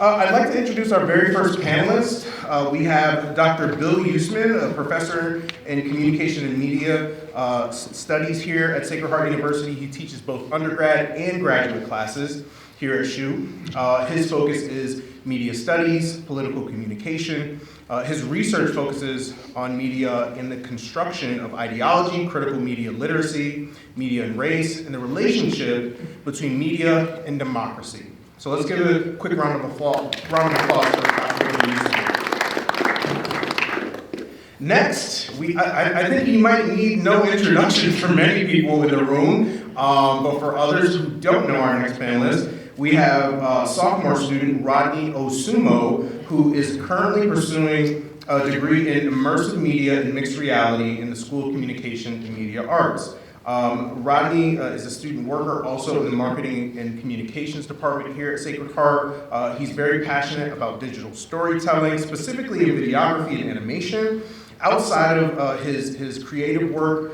I'd like to introduce our very first panelist. We have Dr. Bill Yousmann, a professor in communication and media studies here at Sacred Heart University. He teaches both undergrad and graduate classes here at SHU. His focus is media studies, political communication. His research focuses on media in the construction of ideology, critical media literacy, media and race, and the relationship between media and democracy. So let's give a quick round of applause for Dr. Bill Yousmann. Next, I think he might need no introduction for many people in the room, but for others who don't know our next panelist, we have sophomore student Rodney Osumo, who is currently pursuing a degree in immersive media and mixed reality in the School of Communication and Media Arts. Rodney is a student worker also in the Marketing and Communications Department here at Sacred Heart. He's very passionate about digital storytelling, specifically in videography and animation. Outside of his creative work,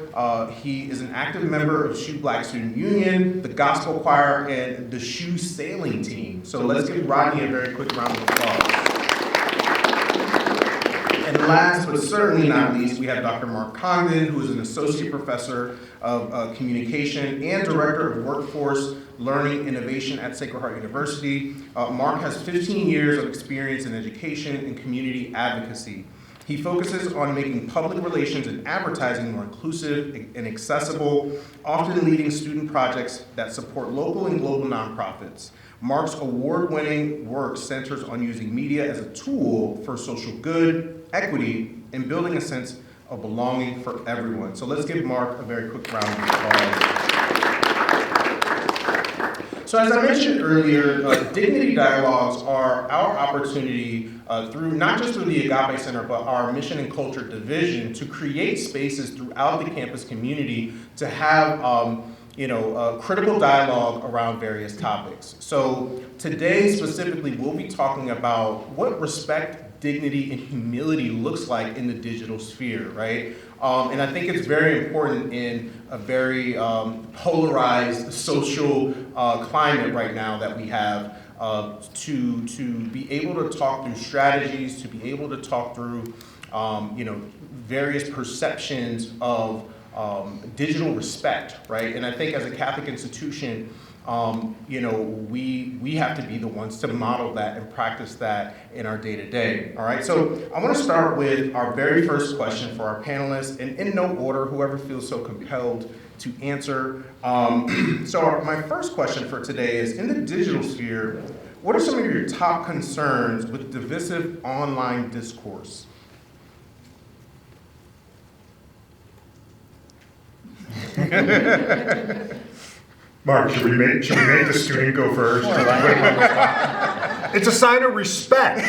he is an active member of SHU Black Student Union, the Gospel Choir, and the SHU Sailing Team. So let's give Rodney a very quick round of applause. And last but certainly not least, we have Dr. Mark Congdon, who is an associate professor of communication and director of workforce learning innovation at Sacred Heart University. Mark has 15 years of experience in education and community advocacy. He focuses on making public relations and advertising more inclusive and accessible, often leading student projects that support local and global nonprofits. Mark's award-winning work centers on using media as a tool for social good, equity, and building a sense of belonging for everyone. So let's give Mark a very quick round of applause. So as I mentioned earlier, Dignity Dialogues are our opportunity through, not just through the Agape Center, but our Mission and Culture Division to create spaces throughout the campus community to have critical dialogue around various topics. So today specifically, we'll be talking about what respect, dignity, and humility looks like in the digital sphere, right? And I think it's very important in a very polarized social climate right now that we have to be able to talk through strategies, to be able to talk through various perceptions of digital respect, right? And I think as a Catholic institution, we have to be the ones to model that and practice that in our day-to-day, all right? So I want to start with our very first question for our panelists, and in no order, whoever feels so compelled to answer. So my first question for today is, in the digital sphere, what are some of your top concerns with divisive online discourse? Mark, should we make the student go first? It's a sign of respect.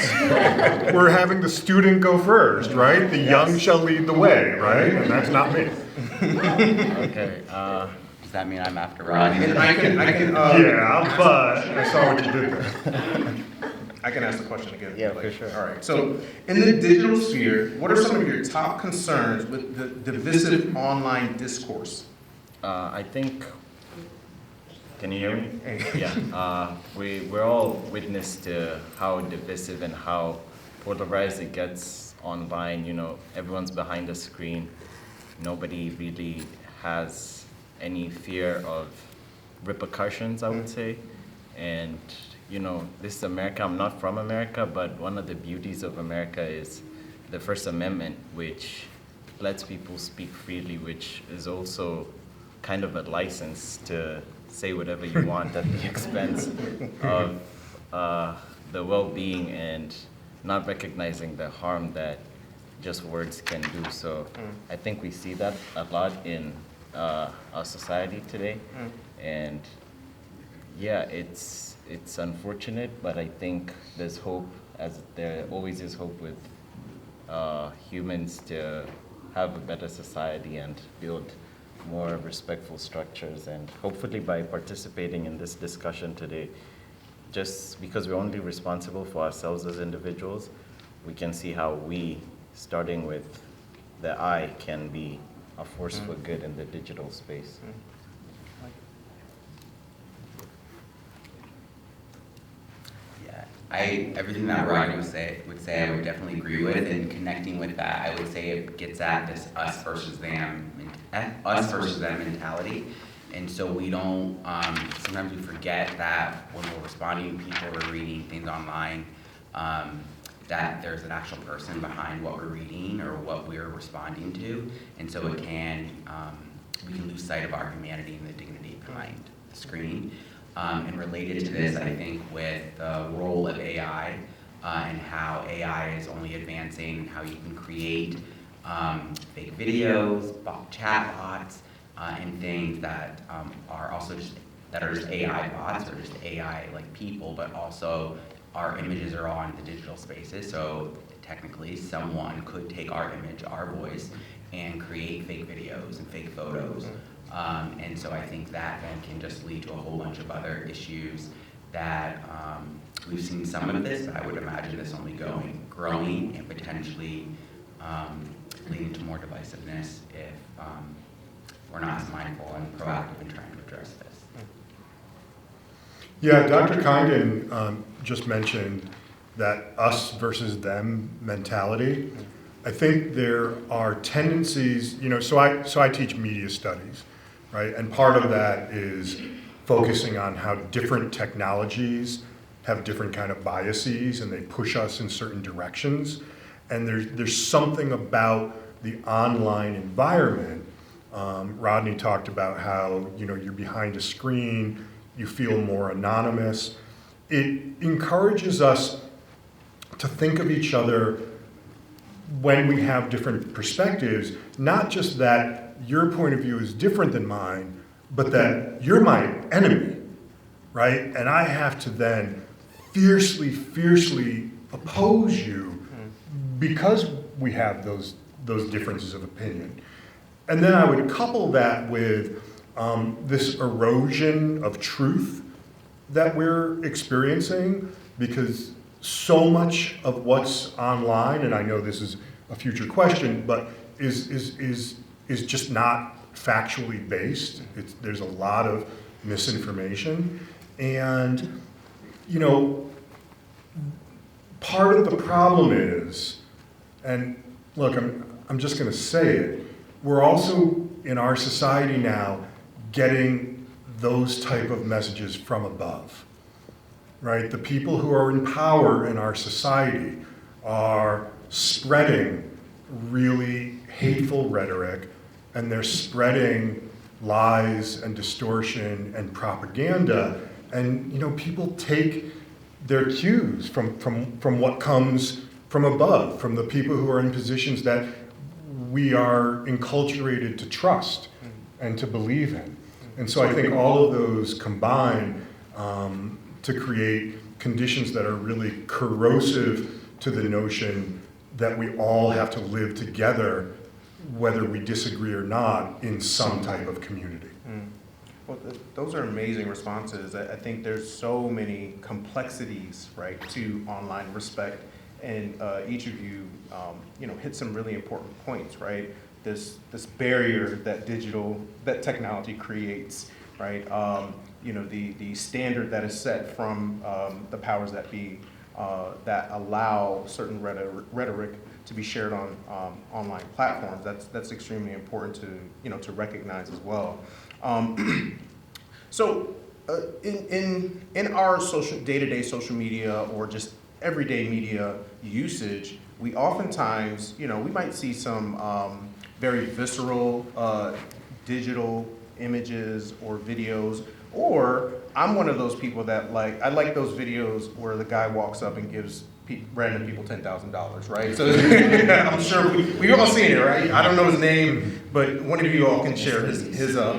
We're having the student go first, right? The young shall lead the way, right? And that's not me. Okay. Does that mean I'm after Rodney? Yeah, but I saw what you did there. I can ask the question again. Yeah, for sure. All right. So, in the digital sphere, what are some of your top concerns with the divisive online discourse? I think. Can you hear me? Yeah. We're all witness to how divisive and how polarized it gets online. Everyone's behind a screen. Nobody really has any fear of repercussions, I would say. And this is America. I'm not from America, but one of the beauties of America is the First Amendment, which lets people speak freely, which is also kind of a license to say whatever you want at the expense of the well-being and not recognizing the harm that just words can do. So I think we see that a lot in our society today. And yeah, it's unfortunate, but I think there's hope, as there always is hope with humans to have a better society and build more respectful structures. And hopefully by participating in this discussion today, just because we're only responsible for ourselves as individuals, we can see how we, starting with the I, can be a force for good in the digital space. Everything that Rodney would say I would definitely agree with, and connecting with that, I would say it gets at this us versus them mentality. And so we don't, sometimes we forget that when we're responding to people or reading things online, that there's an actual person behind what we're reading or what we're responding to. And so we can lose sight of our humanity and the dignity behind the screen. And related to this, I think with the role of AI and how AI is only advancing, and how you can create fake videos, chat bots, and things that are also just AI bots or just AI like people, but also our images are all in the digital spaces. So technically, someone could take our image, our voice, and create fake videos and fake photos. And so I think that then can just lead to a whole bunch of other issues that we've seen some of this, but I would imagine this only growing and potentially leading to more divisiveness if we're not as mindful and proactive in trying to address this. Yeah, Dr. Congdon just mentioned that us versus them mentality. I think there are tendencies, so I teach media studies, right? And part of that is focusing on how different technologies have different kind of biases and they push us in certain directions. And there's something about the online environment. Rodney talked about how, you're behind a screen, you feel more anonymous. It encourages us to think of each other when we have different perspectives, not just that your point of view is different than mine, but that you're my enemy, right? And I have to then fiercely oppose you because we have those differences of opinion. And then I would couple that with this erosion of truth that we're experiencing, because so much of what's online, and I know this is a future question, but is just not factually based. There's a lot of misinformation. And, part of the problem is, and look, I'm just gonna say it, we're also in our society now getting those type of messages from above, right? The people who are in power in our society are spreading really hateful rhetoric, and they're spreading lies and distortion and propaganda. And people take their cues from what comes from above, from the people who are in positions that we are enculturated to trust and to believe in. And so I think all of those combine to create conditions that are really corrosive to the notion that we all have to live together, whether we disagree or not, in some type of community. Well, those are amazing responses. I think there's so many complexities, right, to online respect, and each of you, hit some really important points, right? This barrier that technology creates, right? The standard that is set from the powers that be that allow certain rhetoric to be shared on online platforms. That's extremely important to recognize as well. So in our day-to-day social media or just everyday media usage, we oftentimes, we might see some very visceral digital images or videos, or I'm one of those people that I like those videos where the guy walks up and gives random people $10,000, right? So I'm sure we've all seen it, right? I don't know his name, but one of you all can share his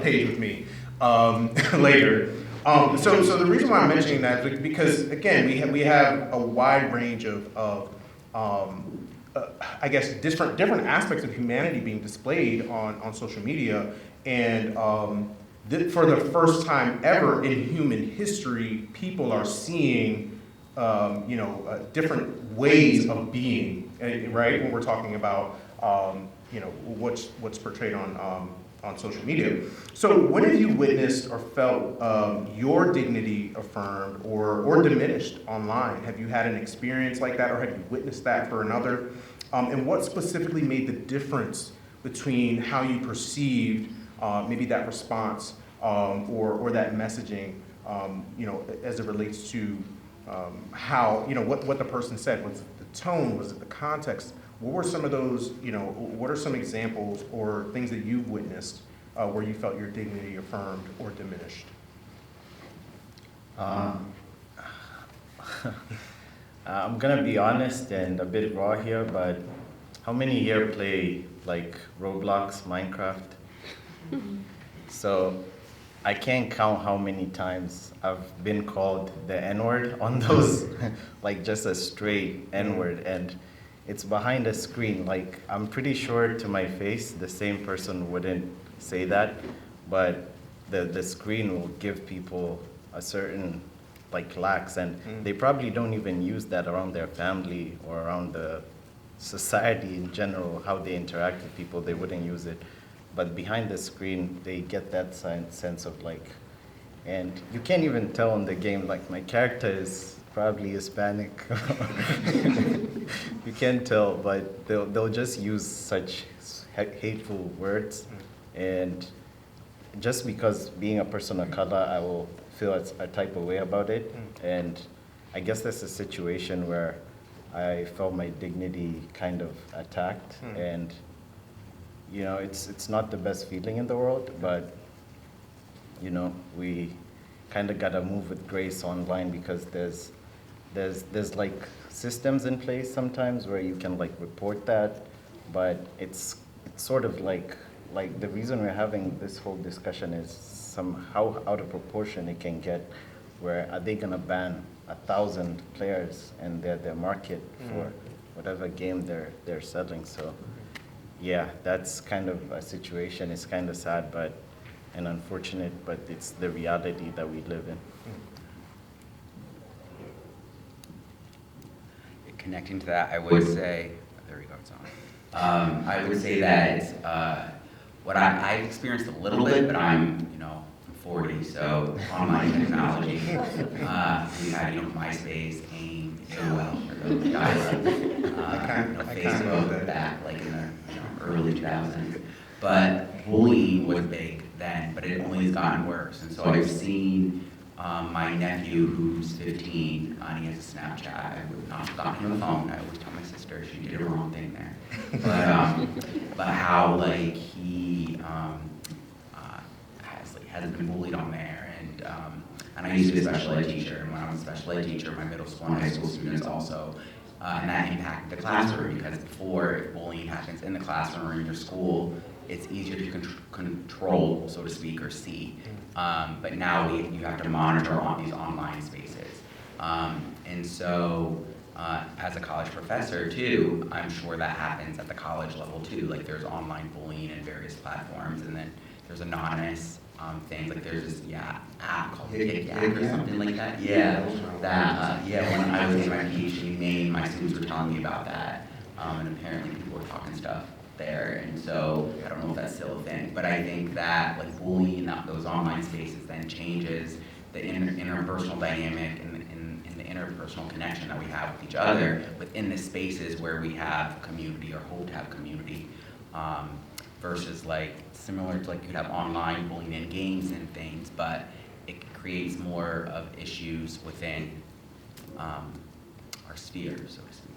page with me later. So the reason why I'm mentioning that is because, again, we have a wide range of I guess different aspects of humanity being displayed on social media, and for the first time ever in human history, people are seeing different ways of being, right? When we're talking about what's portrayed on on social media. So when have you witnessed or felt your dignity affirmed or diminished online? Have you had an experience like that, or have you witnessed that for another? And what specifically made the difference between how you perceived maybe that response or that messaging, as it relates to how, what the person said? Was it the tone? Was it the context? What were some of those, what are some examples or things that you've witnessed where you felt your dignity affirmed or diminished? I'm gonna be honest and a bit raw here, but how many here play like Roblox, Minecraft? So I can't count how many times I've been called the N-word on those, like just a straight N-word, and it's behind a screen. Like, I'm pretty sure to my face, the same person wouldn't say that, but the screen will give people a certain like lacks, and they probably don't even use that around their family or around the society in general, how they interact with people, they wouldn't use it. But behind the screen, they get that sense of like, and you can't even tell in the game, like my character is probably Hispanic. You can't tell, but they'll just use such hateful words. And just because being a person of color, I will feel a type of way about it. And I guess that's a situation where I felt my dignity kind of attacked. And it's not the best feeling in the world, but we kind of gotta move with grace online, because there's like systems in place sometimes where you can like report that, but it's sort of like the reason we're having this whole discussion is somehow out of proportion it can get. Where are they gonna ban 1,000 players and their market for whatever game they're selling? So yeah, that's kind of a situation. It's kind of sad, and unfortunate, but it's the reality that we live in. Connecting to that, I would say, there we go, it's on. I would say that what I've experienced a little bit, but I'm 40, so online technology. We had MySpace, AIM, AOL, Facebook back like in the early 2000s. But bullying was big then, but it only has gotten worse. And so I've seen my nephew, who's 15, and he has a Snapchat. I would not have gotten him a phone. I always tell my sister she did a wrong thing there. But how like he hasn't been bullied on there, and I used to be a special ed teacher, and when I was a special ed teacher, my middle school and high school students also, and that impacted the classroom, because before, if bullying happens in the classroom or in your school, it's easier to control, so to speak, or see. But now you have to monitor on these online spaces. And so, as a college professor too, I'm sure that happens at the college level too. Like there's online bullying in various platforms, and then there's anonymous things. Like there's this app called Yak or something like that. When I was in my PhD in Maine, my students were telling me about that, and apparently people were talking stuff there, and so I don't know if that's still a thing, but I think that like bullying in those online spaces then changes the interpersonal dynamic and the interpersonal connection that we have with each other within the spaces where we have community or hope to have community, versus like similar to like you'd have online bullying in games and things, but it creates more of issues within our sphere, so to speak.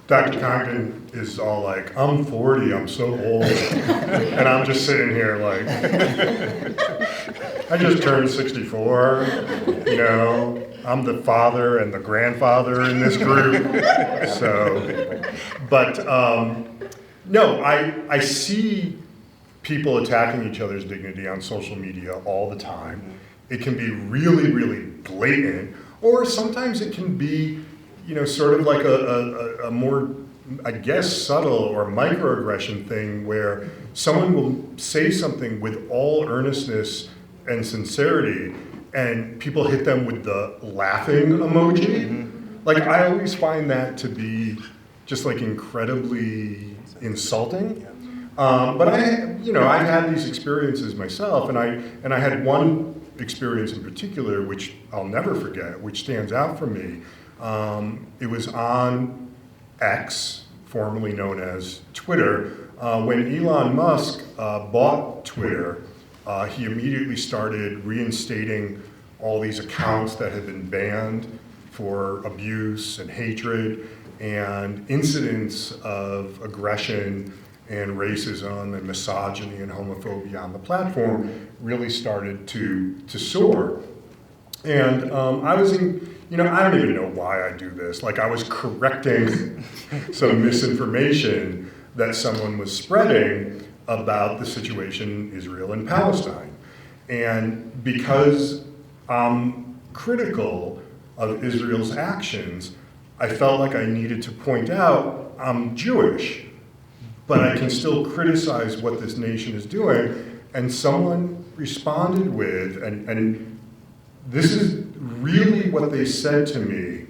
Dr. Congdon is all like, I'm 40, I'm so old. And I'm just sitting here like, I just turned 64, I'm the father and the grandfather in this group. So, but no, I see people attacking each other's dignity on social media all the time. It can be really, really blatant, or sometimes it can be sort of like a more, I guess, subtle or microaggression thing where someone will say something with all earnestness and sincerity, and people hit them with the laughing emoji. Like, I always find that to be just like incredibly insulting. But I've had these experiences myself, and I had one experience in particular, which I'll never forget, which stands out for me. It was on X, formerly known as Twitter. When Elon Musk bought Twitter, he immediately started reinstating all these accounts that had been banned for abuse and hatred, and incidents of aggression and racism and misogyny and homophobia on the platform really started to soar. And I was in, I don't even know why I do this. Like, I was correcting some misinformation that someone was spreading about the situation in Israel and Palestine. And because I'm critical of Israel's actions, I felt like I needed to point out I'm Jewish, but I can still criticize what this nation is doing. And someone responded with, and this is really what they said to me: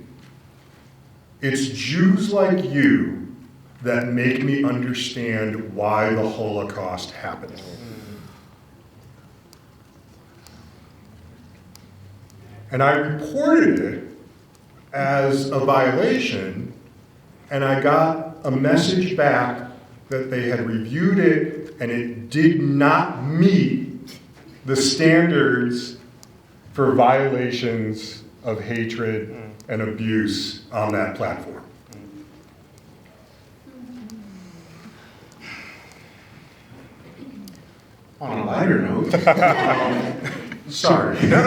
it's Jews like you that make me understand why the Holocaust happened. And I reported it as a violation, and I got a message back that they had reviewed it and it did not meet the standards for violations of hatred and abuse on that platform. On a lighter note, Sorry. no.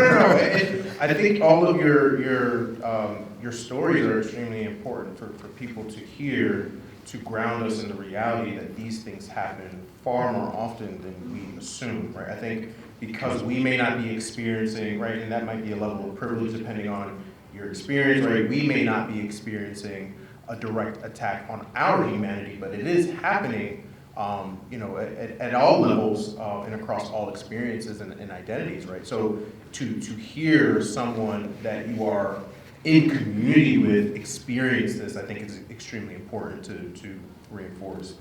I think all of your stories are extremely important for people to hear, to ground us in the reality that these things happen far more often than we assume, right? I think because we may not be experiencing, right, and that might be a level of privilege depending on your experience, right? We may not be experiencing a direct attack on our humanity, but it is happening, at all levels and across all experiences and identities, right? So to hear someone that you are in community with experience this, I think is extremely important to reinforce.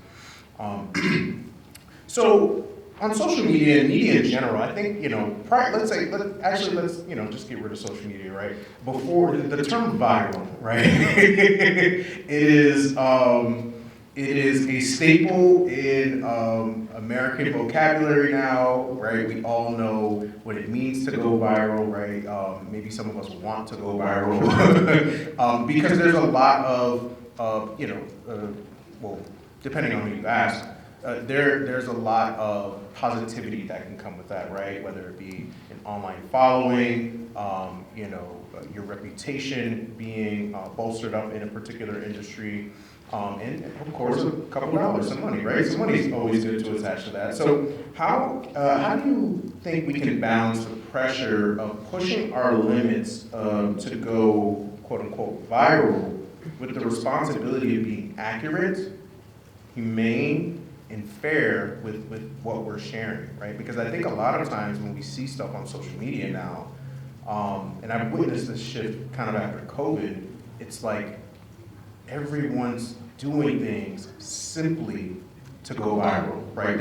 So on social media and media in general, I think, let's just get rid of social media, right? Before, the term viral, right? It is a staple in American vocabulary now, right? We all know what it means to go viral, right? Maybe some of us want to go viral because there's a lot of, depending on who you ask, there's a lot of positivity that can come with that, right? Whether it be an online following, your reputation being bolstered up in a particular industry. And of course, a couple of dollars, some money, right? Some money is always good to attach to that. So how do you think we can balance the pressure of pushing our limits to go, quote unquote, viral with the responsibility of being accurate, humane, and fair with what we're sharing, right? Because I think a lot of times when we see stuff on social media now, and I've witnessed this shift kind of after COVID, it's like, everyone's doing things simply to go viral, right?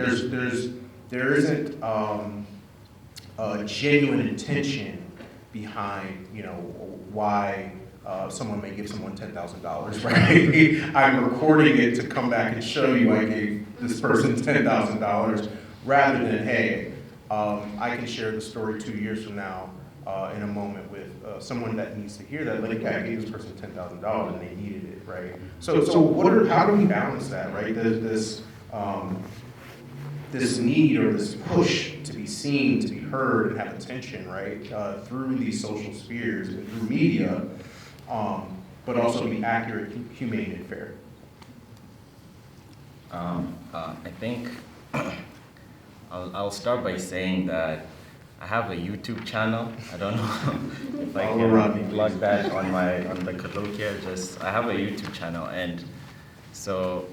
There isn't a genuine intention behind, why someone may give someone $10,000, right? I'm recording it to come back and show you I gave this person $10,000, rather than, hey, I can share the story 2 years from now in a moment with someone that needs to hear that, like, yeah, I gave this person $10,000 and they needed it, right? So how do we balance that, right? This need or this push to be seen, to be heard, and have attention, right? Through these social spheres and through media, but also be accurate, humane, and fair. I think I'll start by saying that I have a YouTube channel. I don't know if I can plug that on the colloquia. I have a YouTube channel, and so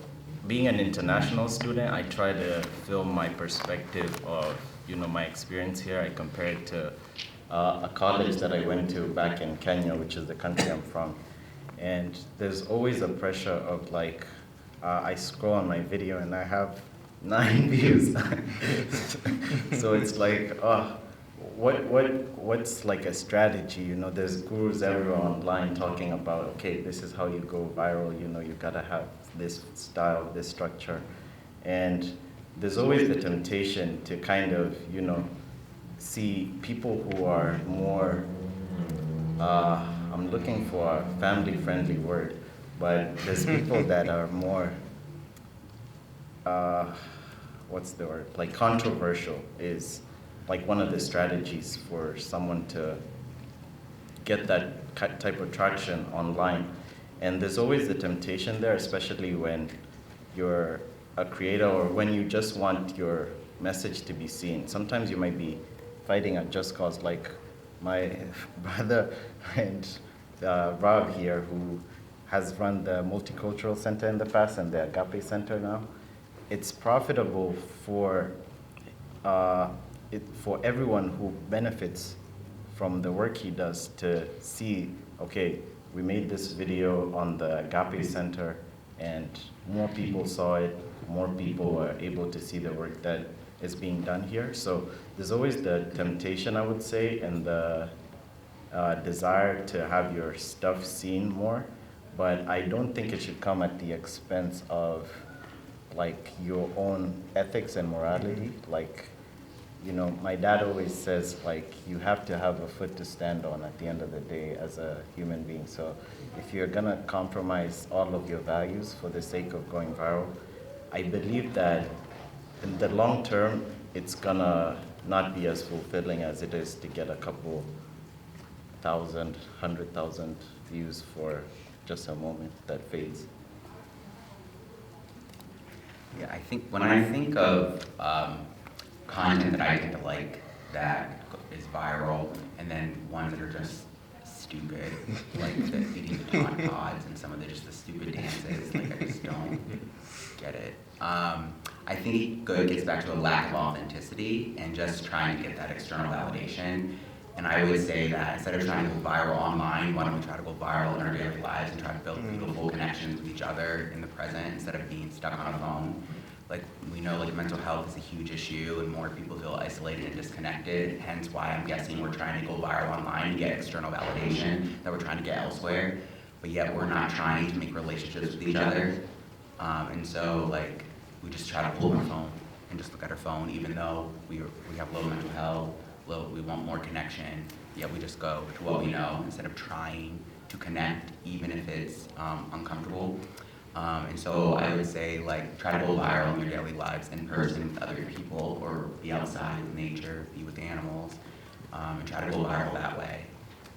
being an international student, I try to film my perspective of my experience here. I compare it to a college that I went to back in Kenya, which is the country I'm from, and there's always a pressure of I scroll on my video and I have 9 views. So it's like, what's like a strategy? You know, there's gurus everywhere online talking about, okay, this is how you go viral. You know, you gotta have this style, this structure, and there's always the temptation to kind of, you know, see people who are more. I'm looking for a family-friendly word, but there's people that are more. What's the word? Like controversial is like one of the strategies for someone to get that type of traction online. And there's always the temptation there, especially when you're a creator or when you just want your message to be seen. Sometimes you might be fighting a just cause, like my brother and Rob here, who has run the Multicultural Center in the past and the Agape Center now. It's profitable for everyone who benefits from the work he does to see, okay, we made this video on the Agape Center and more people saw it, more people were able to see the work that is being done here. So there's always the temptation, I would say, and the desire to have your stuff seen more, but I don't think it should come at the expense of like your own ethics and morality. Like, you know, my dad always says, like, you have to have a foot to stand on at the end of the day as a human being. So if you're gonna compromise all of your values for the sake of going viral, I believe that in the long term, it's gonna not be as fulfilling as it is to get a couple thousand, 100,000 views for just a moment that fades. Yeah, I think when I think of content that I tend to like that is viral, and then ones that are just stupid, like the eating the Taunt pods and some of the just the stupid dances, like I just don't get it. I think it gets back to a lack of authenticity and just trying to get that external validation. And I would say that instead of trying to go viral online, why don't we try to go viral in our daily lives and try to build beautiful connections with each other in the present instead of being stuck on a phone. Like, we know like mental health is a huge issue and more people feel isolated and disconnected, hence why I'm guessing we're trying to go viral online and get external validation that we're trying to get elsewhere, but yet we're not trying to make relationships with each other. And so like, we just try to pull our phone and just look at our phone even though we have low mental health, we want more connection, yet we just go to what we know instead of trying to connect even if it's uncomfortable. And so I would say, like, try to go viral in your daily lives in person with other people or be outside with nature, be with animals, and try to go viral that way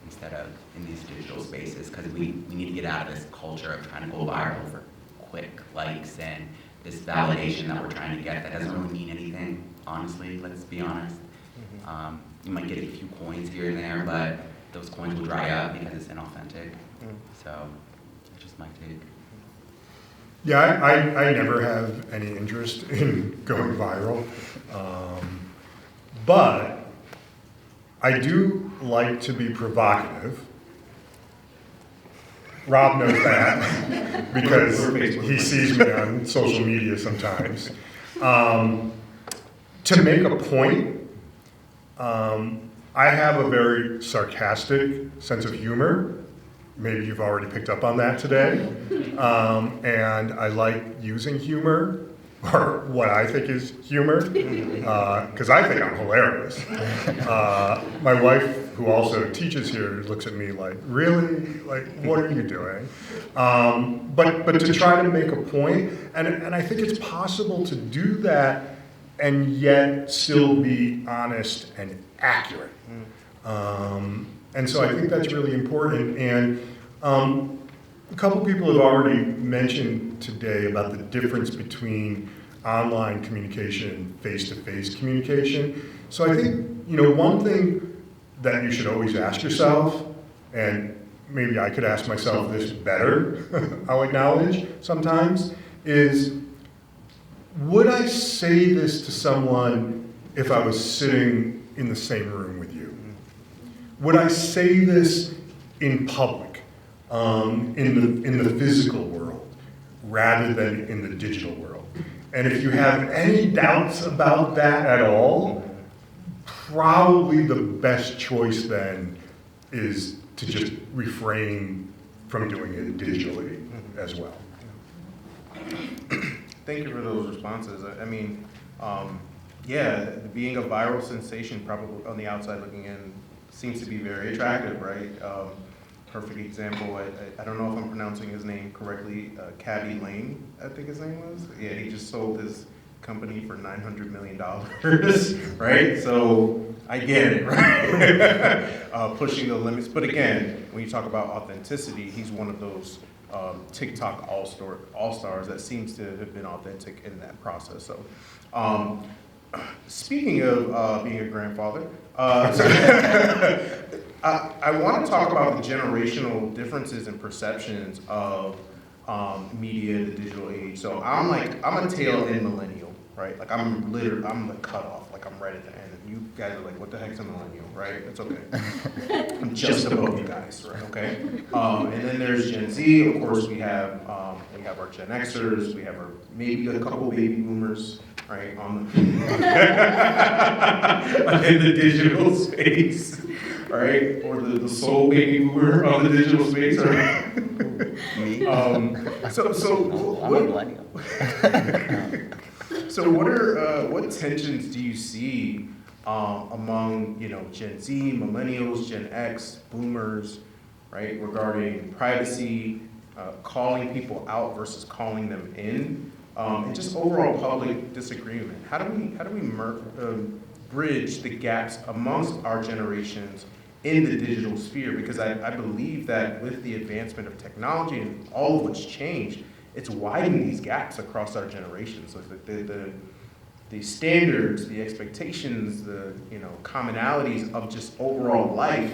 instead of in these digital spaces, because we need to get out of this culture of trying to go viral for quick likes and this validation that we're trying to get that doesn't really mean anything, honestly, let's be honest. You might get a few coins here and there, but those coins will dry up because it's inauthentic. So that's just my take. Yeah, I never have any interest in going viral, but I do like to be provocative. Rob knows that because he sees me on social media sometimes. To make a point, I have a very sarcastic sense of humor. Maybe you've already picked up on that today. And I like using humor, or what I think is humor, because I think I'm hilarious. My wife, who also teaches here, looks at me like, really? Like, what are you doing? But to try to make a point, and I think it's possible to do that and yet still be honest and accurate. And so I think that's really important. And a couple people have already mentioned today about the difference between online communication and face-to-face communication. So I think, you know, one thing that you should always ask yourself, and maybe I could ask myself this better, I'll acknowledge sometimes, is would I say this to someone if I was sitting in the same room with you? Would I say this in public, in the physical world, rather than in the digital world? And if you have any doubts about that at all, probably the best choice then is to just refrain from doing it digitally as well. Thank you for those responses. I mean, yeah, being a viral sensation, probably on the outside looking in, seems to be very attractive, right? Perfect example, I don't know if I'm pronouncing his name correctly, Cabby Lane, I think his name was. Yeah, he just sold his company for $900 million, right? So I get it, right? Pushing the limits. But again, when you talk about authenticity, he's one of those TikTok all-stars that seems to have been authentic in that process. So speaking of being a grandfather, I want to talk about the generational differences and perceptions of media in the digital age. So I'm a tail end millennial, right? Like I'm the cutoff, like I'm right at the end. And you guys are like, what the heck's a millennial, right? It's okay. I'm just above you guys, right? Okay. And then there's Gen Z. Of course, we have our Gen Xers. We have our maybe a couple baby boomers, right? In the digital space. Right, or the soul baby boomer on the digital space, right? Me? What tensions do you see among Gen Z, millennials, Gen X, boomers, right, regarding privacy, calling people out versus calling them in, and just overall public disagreement? How do we bridge the gaps amongst our generations in the digital sphere? Because I believe that with the advancement of technology and all of what's changed, it's widening these gaps across our generations. So the standards, the expectations, the commonalities of just overall life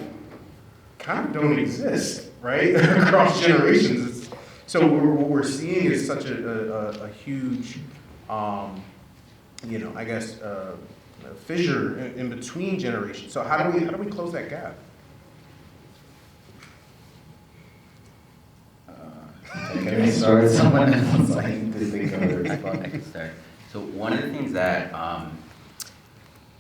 kind of don't exist, right? Across generations. So what we're seeing is such a huge, I guess, fissure in between generations. So how do we close that gap? Can we start? Someone else, I need to think of a I response. can start. So one of the things that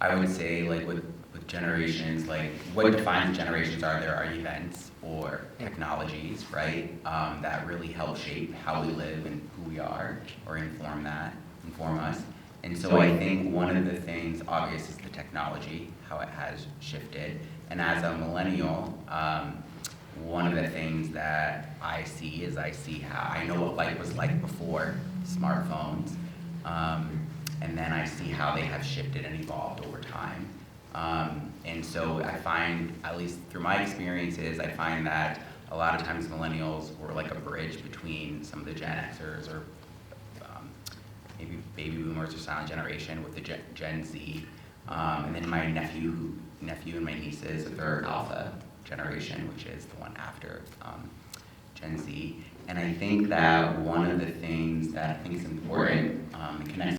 I would say, like with generations, like what defines generations are events or technologies, right? That really help shape how we live and who we are, or inform us. And so I think one of the things obvious is the technology, how it has shifted. And as a millennial, one of the things that I see is how I know what life was like before smartphones, and then I see how they have shifted and evolved over time. And so I find, at least through my experiences, I find that a lot of times millennials were like a bridge between some of the Gen Xers or maybe baby boomers or silent generation with the Gen Z, and then my nephew and my nieces, the third alpha generation, which is the one after Gen Z. And I think that one of the things that I think is important and connects